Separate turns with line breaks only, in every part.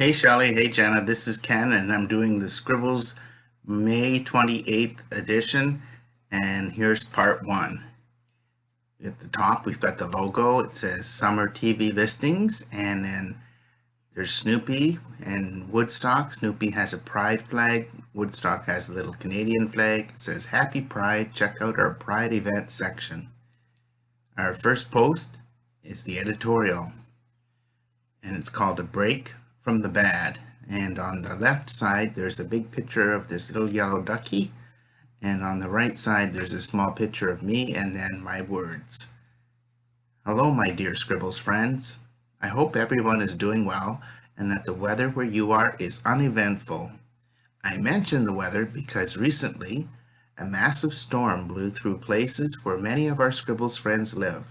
Hey Shelley, hey Jenna, this is Ken and I'm doing the Scribbles May 28th edition, and here's part one. At the top we've got the logo. It says Summer TV Listings, and then there's Snoopy and Woodstock. Snoopy has a pride flag. Woodstock has a little Canadian flag. It says Happy Pride. Check out our Pride event section. Our first post is the editorial, and it's called A Break from the Bad. And on the left side there's a big picture of this little yellow ducky, and on the right side there's a small picture of me and then my words. Hello my dear Scribbles friends. I hope everyone is doing well and that the weather where you are is uneventful. I mention the weather because recently a massive storm blew through places where many of our Scribbles friends live.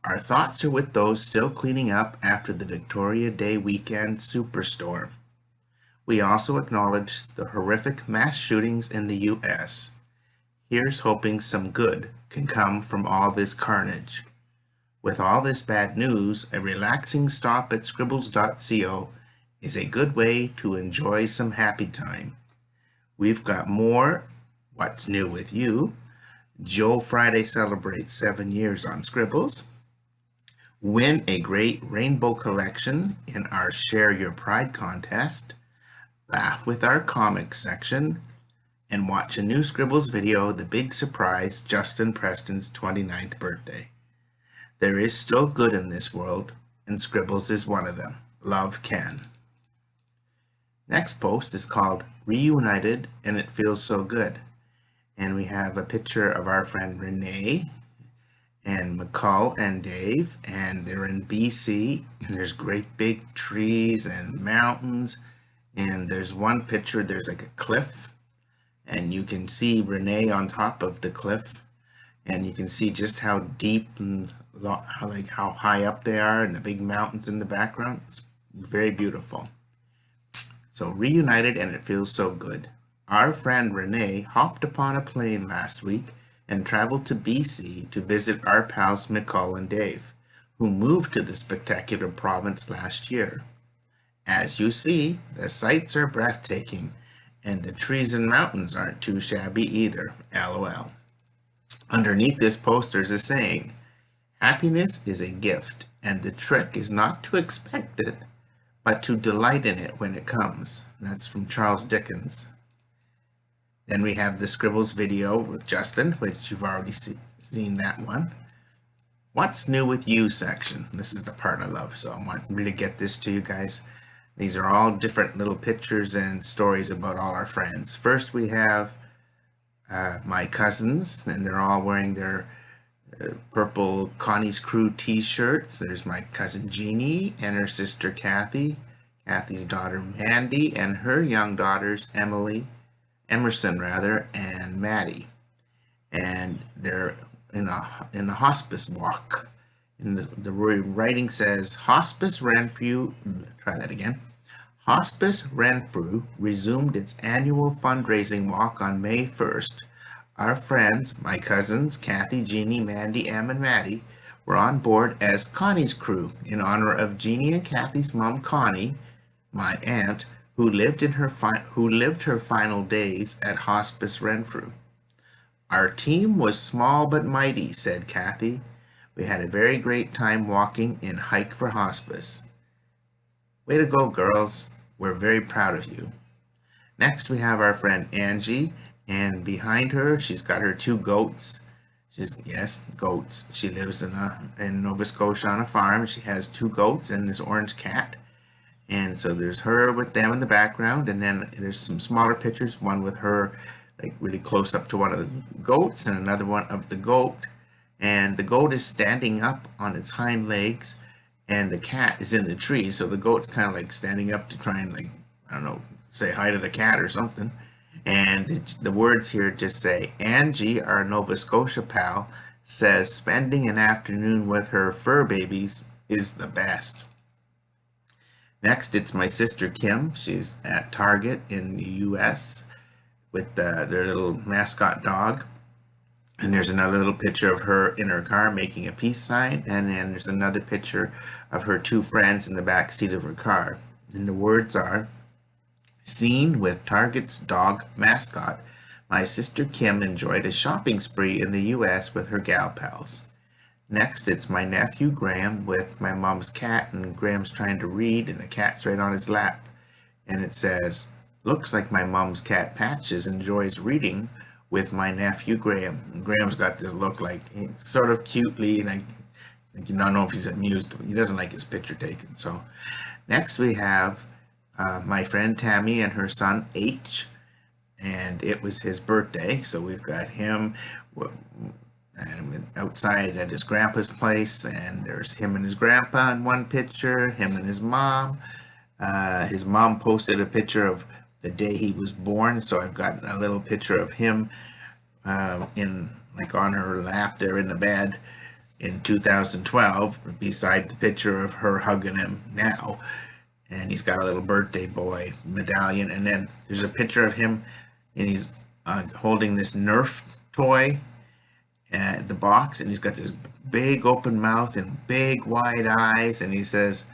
Our thoughts are with those still cleaning up after the Victoria Day weekend superstorm. We also acknowledge the horrific mass shootings in the U.S. Here's hoping some good can come from all this carnage. With all this bad news, a relaxing stop at scribbles.co is a good way to enjoy some happy time. We've got more What's New with You. Joe Friday celebrates 7 years on Scribbles. Win a great rainbow collection in our Share Your Pride contest. Laugh with our comics section. And watch a new Scribbles video, The Big Surprise, Justin Preston's 29th birthday. There is still good in this world, and Scribbles is one of them. Love, Ken. Next post is called Reunited and It Feels So Good. And we have a picture of our friend Renee and McCall and Dave, and they're in BC, and there's great big trees and mountains, and there's one picture, there's like a cliff, and you can see Renee on top of the cliff, and you can see just how deep and how high up they are, and the big mountains in the background. It's very beautiful. So reunited and it feels so good. Our friend Renee hopped upon a plane last week and traveled to BC to visit our pals McCall and Dave, who moved to the spectacular province last year. As you see, the sights are breathtaking, and the trees and mountains aren't too shabby either, LOL. Underneath this post there's a saying, happiness is a gift, and the trick is not to expect it, but to delight in it when it comes. That's from Charles Dickens. Then we have the Scribbles video with Justin, which you've already seen that one. What's New with You section. This is the part I love, so I want to really get this to you guys. These are all different little pictures and stories about all our friends. First we have my cousins, and they're all wearing their purple Connie's Crew t-shirts. There's my cousin Jeannie and her sister Kathy, Kathy's daughter Mandy, and her young daughters Emerson and Maddie, and they're in a hospice walk. And the writing says, Hospice Renfrew, try that again. Hospice Renfrew resumed its annual fundraising walk on May 1st. Our friends, my cousins Kathy, Jeannie, Mandy, Em, and Maddie, were on board as Connie's Crew in honor of Jeannie and Kathy's mom Connie, my aunt, who lived her final days at Hospice Renfrew. Our team was small but mighty, said Kathy. We had a very great time walking in Hike for Hospice. Way to go, girls. We're very proud of you. Next we have our friend Angie, and behind her she's got her two goats. Goats. She lives in Nova Scotia on a farm. She has two goats and this orange cat. And so there's her with them in the background, and then there's some smaller pictures, one with her like really close up to one of the goats and another one of the goat. And the goat is standing up on its hind legs, and the cat is in the tree, so the goat's kind of like standing up to try and, like, I don't know, say hi to the cat or something. And the words here just say, Angie, our Nova Scotia pal, says spending an afternoon with her fur babies is the best. Next, it's my sister Kim. She's at Target in the US with their little mascot dog. And there's another little picture of her in her car making a peace sign. And then there's another picture of her two friends in the back seat of her car. And the words are, "Seen with Target's dog mascot, my sister Kim enjoyed a shopping spree in the US with her gal pals." Next, it's my nephew Graham with my mom's cat, and Graham's trying to read, and the cat's right on his lap. And it says, "Looks like my mom's cat Patches enjoys reading with my nephew Graham." And Graham's got this look like he's sort of cutely, and I don't know if he's amused, but he doesn't like his picture taken. So next we have my friend Tammy and her son H, and it was his birthday, so we've got him and outside at his grandpa's place, and there's him and his grandpa in one picture, him and his mom. His mom posted a picture of the day he was born, so I've got a little picture of him in like on her lap there in the bed in 2012 beside the picture of her hugging him now. And he's got a little birthday boy medallion, and then there's a picture of him, and he's holding this Nerf toy at the box, and he's got this big open mouth and big wide eyes, and he says,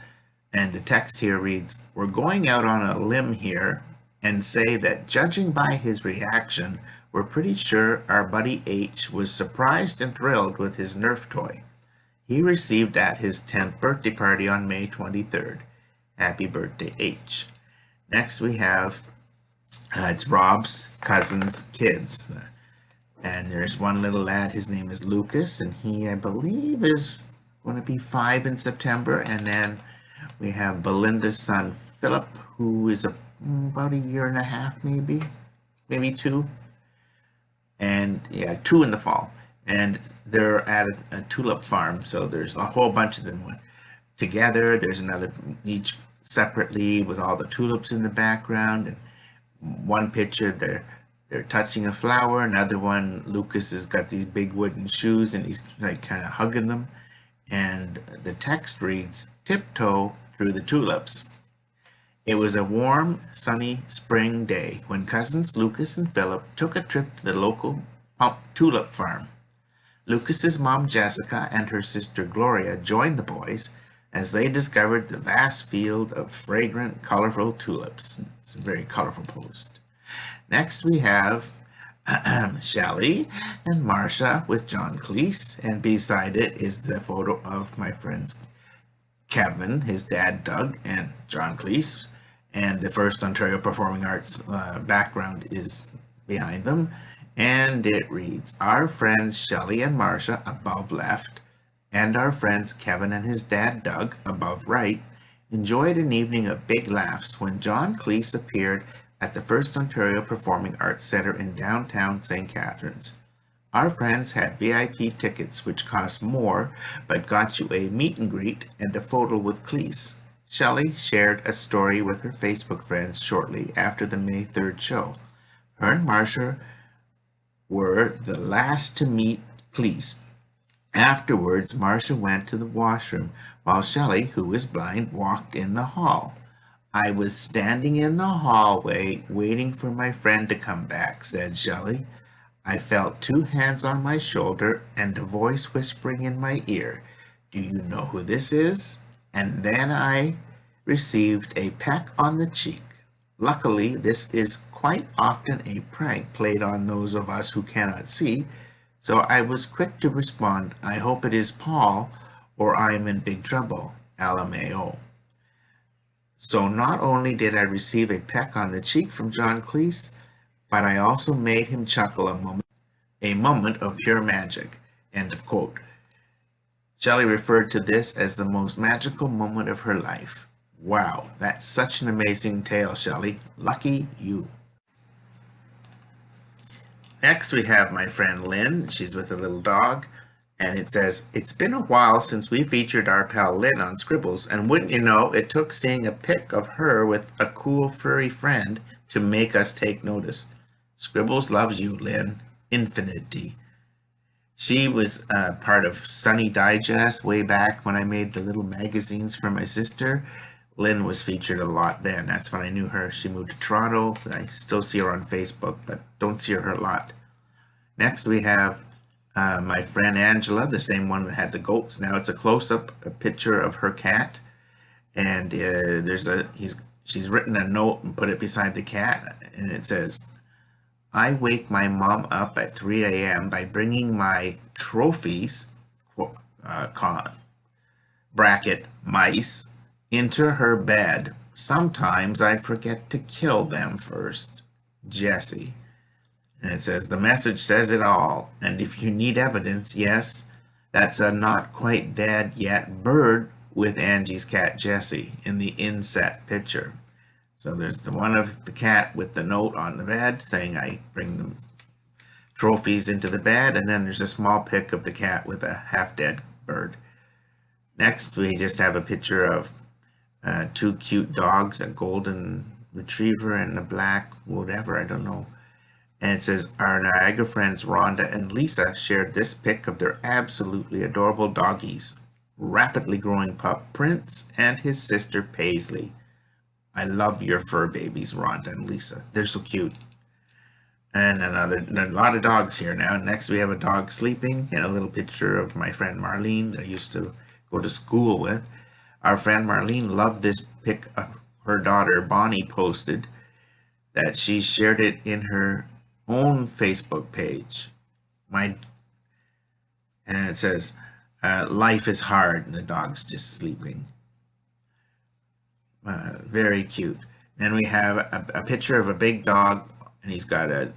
and the text here reads, "We're going out on a limb here and say that judging by his reaction, we're pretty sure our buddy H was surprised and thrilled with his Nerf toy he received at his 10th birthday party on May 23rd. Happy birthday, H." Next we have, it's Rob's cousin's kids. And there's one little lad, his name is Lucas, and he, I believe, is going to be 5 in September. And then we have Belinda's son, Philip, who is about a year and a half, maybe 2. And yeah, 2 in the fall. And they're at a tulip farm, so there's a whole bunch of them together. There's another, each separately with all the tulips in the background. And one picture, they're touching a flower. Another one, Lucas has got these big wooden shoes, and he's like kind of hugging them. And the text reads, "Tiptoe through the tulips." It was a warm, sunny spring day when cousins Lucas and Philip took a trip to the local tulip farm. Lucas's mom Jessica and her sister Gloria joined the boys as they discovered the vast field of fragrant, colorful tulips. It's a very colorful post. Next we have Shelley and Marcia with John Cleese, and beside it is the photo of my friends Kevin, his dad Doug, and John Cleese, and the First Ontario Performing Arts background is behind them. And it reads, "Our friends Shelley and Marcia above left, and our friends Kevin and his dad Doug above right, enjoyed an evening of big laughs when John Cleese appeared at the First Ontario Performing Arts Centre in downtown St. Catharines. Our friends had VIP tickets which cost more but got you a meet and greet and a photo with Cleese." Shelley shared a story with her Facebook friends shortly after the May 3rd show. Her and Marcia were the last to meet Cleese. Afterwards, Marcia went to the washroom while Shelley, who is blind, walked in the hall. "I was standing in the hallway waiting for my friend to come back," said Shelley. "I felt 2 hands on my shoulder and a voice whispering in my ear, 'Do you know who this is?' And then I received a peck on the cheek. Luckily, this is quite often a prank played on those of us who cannot see, so I was quick to respond, 'I hope it is Paul, or I am in big trouble. LMAO.' So not only did I receive a peck on the cheek from John Cleese, but I also made him chuckle a moment of pure magic." End of quote. Shelley referred to this as the most magical moment of her life. Wow, that's such an amazing tale, Shelley. Lucky you. Next we have my friend Lynn. She's with a little dog, and it says, "It's been a while since we featured our pal Lynn on Scribbles, and wouldn't you know, it took seeing a pic of her with a cool furry friend to make us take notice. Scribbles loves you, Lynn. Infinity." She was part of Sunny Digest way back when I made the little magazines for my sister. Lynn was featured a lot then. That's when I knew her. She moved to Toronto. I still see her on Facebook, but don't see her a lot. Next we have my friend Angela, the same one that had the goats. Now it's a close-up picture of her cat. and she's written a note and put it beside the cat, and it says, I wake my mom up at 3 a.m. by bringing my trophies, bracket mice, into her bed. Sometimes I forget to kill them first. Jessie. And it says, the message says it all. And if you need evidence, yes, that's a not quite dead yet bird with Angie's cat Jessie in the inset picture. So there's the one of the cat with the note on the bed saying I bring the trophies into the bed, and then there's a small pic of the cat with a half-dead bird. Next, we just have a picture of two cute dogs, a golden retriever and a black whatever, I don't know. And it says, our Niagara friends Rhonda and Lisa shared this pic of their absolutely adorable doggies, rapidly growing pup Prince and his sister Paisley. I love your fur babies, Rhonda and Lisa. They're so cute. And a lot of dogs here now. Next we have a dog sleeping, and a little picture of my friend Marlene I used to go to school with. Our friend Marlene loved this pic her daughter Bonnie posted, that she shared it in her own Facebook page. And it says, life is hard, and the dog's just sleeping. Very cute. Then we have a picture of a big dog, and he's got a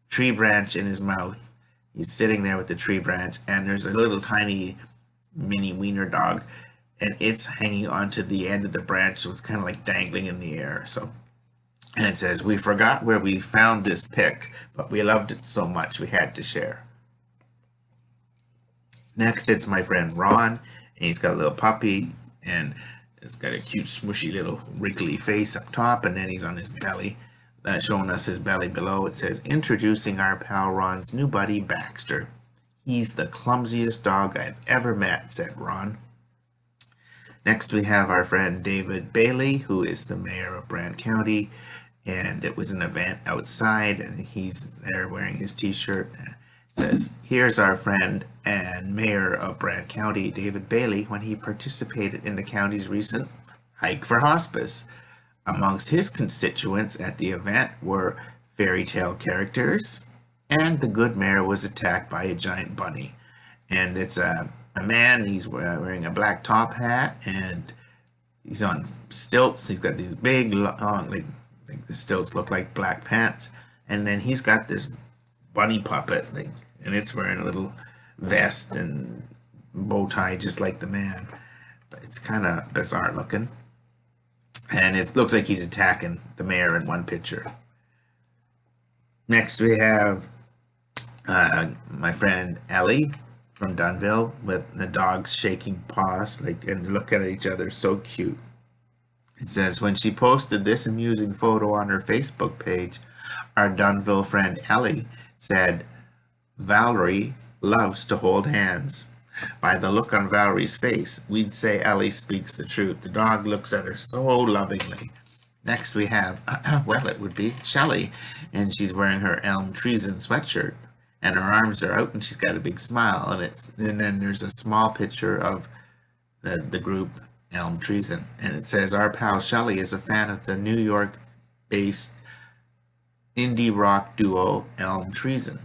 tree branch in his mouth. He's sitting there with the tree branch, and there's a little tiny mini wiener dog, and it's hanging onto the end of the branch, so it's kind of like dangling in the air. So, and it says, we forgot where we found this pic, but we loved it so much we had to share. Next, it's my friend Ron, and he's got a little puppy, and it's got a cute smushy little wrinkly face up top, and then he's on his belly, showing us his belly below. It says, introducing our pal Ron's new buddy Baxter. He's the clumsiest dog I've ever met, said Ron. Next we have our friend David Bailey, who is the mayor of Brant County, and it was an event outside, and he's there wearing his t-shirt. It says, here's our friend and mayor of Brant County, David Bailey, when he participated in the county's recent Hike for Hospice. Amongst his constituents at the event were fairy tale characters, and the good mayor was attacked by a giant bunny. And it's a man, he's wearing a black top hat, and he's on stilts. He's got these big, long, like the stilts look like black pants, and then he's got this bunny puppet, and it's wearing a little vest and bow tie just like the man. But it's kind of bizarre looking. And it looks like he's attacking the mayor in one picture. Next we have my friend Ellie from Dunville with the dogs shaking paws and looking at each other, so cute. It says, when she posted this amusing photo on her Facebook page, our Dunville friend Ellie said, Valerie loves to hold hands. By the look on Valerie's face, we'd say Ellie speaks the truth. The dog looks at her so lovingly. Next we have, well, it would be Shelley, and she's wearing her Elm Treason sweatshirt, and her arms are out, and she's got a big smile, and then there's a small picture of the group Elm Treason, and it says, our pal Shelley is a fan of the New York-based indie rock duo Elm Treason.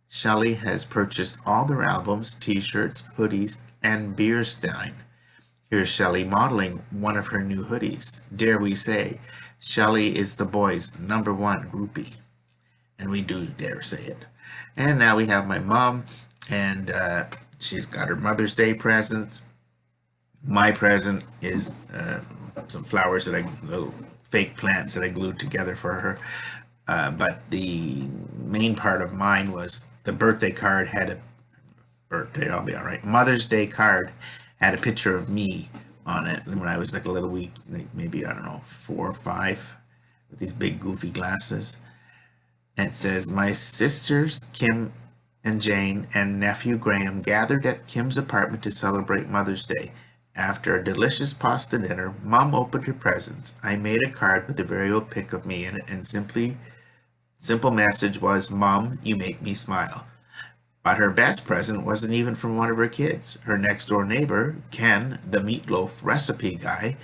Shelley has purchased all their albums, t-shirts, hoodies, and beer stein. Here's Shelley modeling one of her new hoodies. Dare we say, Shelley is the boys' #1 groupie. And we do dare say it. And now we have my mom, and she's got her Mother's Day presents. My present is some flowers little fake plants that I glued together for her. But the main part of mine was the birthday card had I'll be all right. Mother's Day card had a picture of me on it when I was like a little week, maybe, I don't know, 4 or 5, with these big goofy glasses. And it says, my sisters Kim and Jane and nephew Graham gathered at Kim's apartment to celebrate Mother's Day. After a delicious pasta dinner, Mom opened her presents. I made a card with a very old pic of me in it, and simple message was, Mom, you make me smile. But her best present wasn't even from one of her kids. Her next door neighbor, Ken, the meatloaf recipe guy,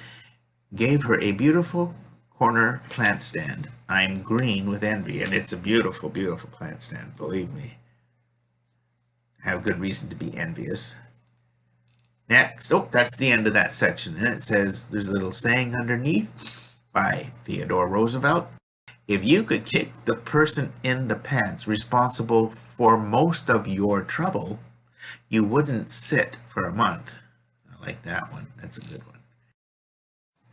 gave her a beautiful corner plant stand. I'm green with envy, and it's a beautiful, beautiful plant stand, believe me. I have good reason to be envious. Next, oh, that's the end of that section. And it says, there's a little saying underneath by Theodore Roosevelt. If you could kick the person in the pants responsible for most of your trouble, you wouldn't sit for a month. I like that one. That's a good one.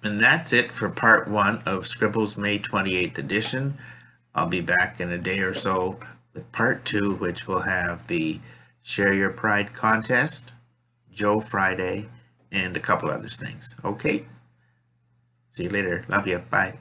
And that's it for part 1 of Scribbles May 28th edition. I'll be back in a day or so with part 2, which will have the Share Your Pride contest, Joe Friday, and a couple other things. Okay? See you later. Love you. Bye.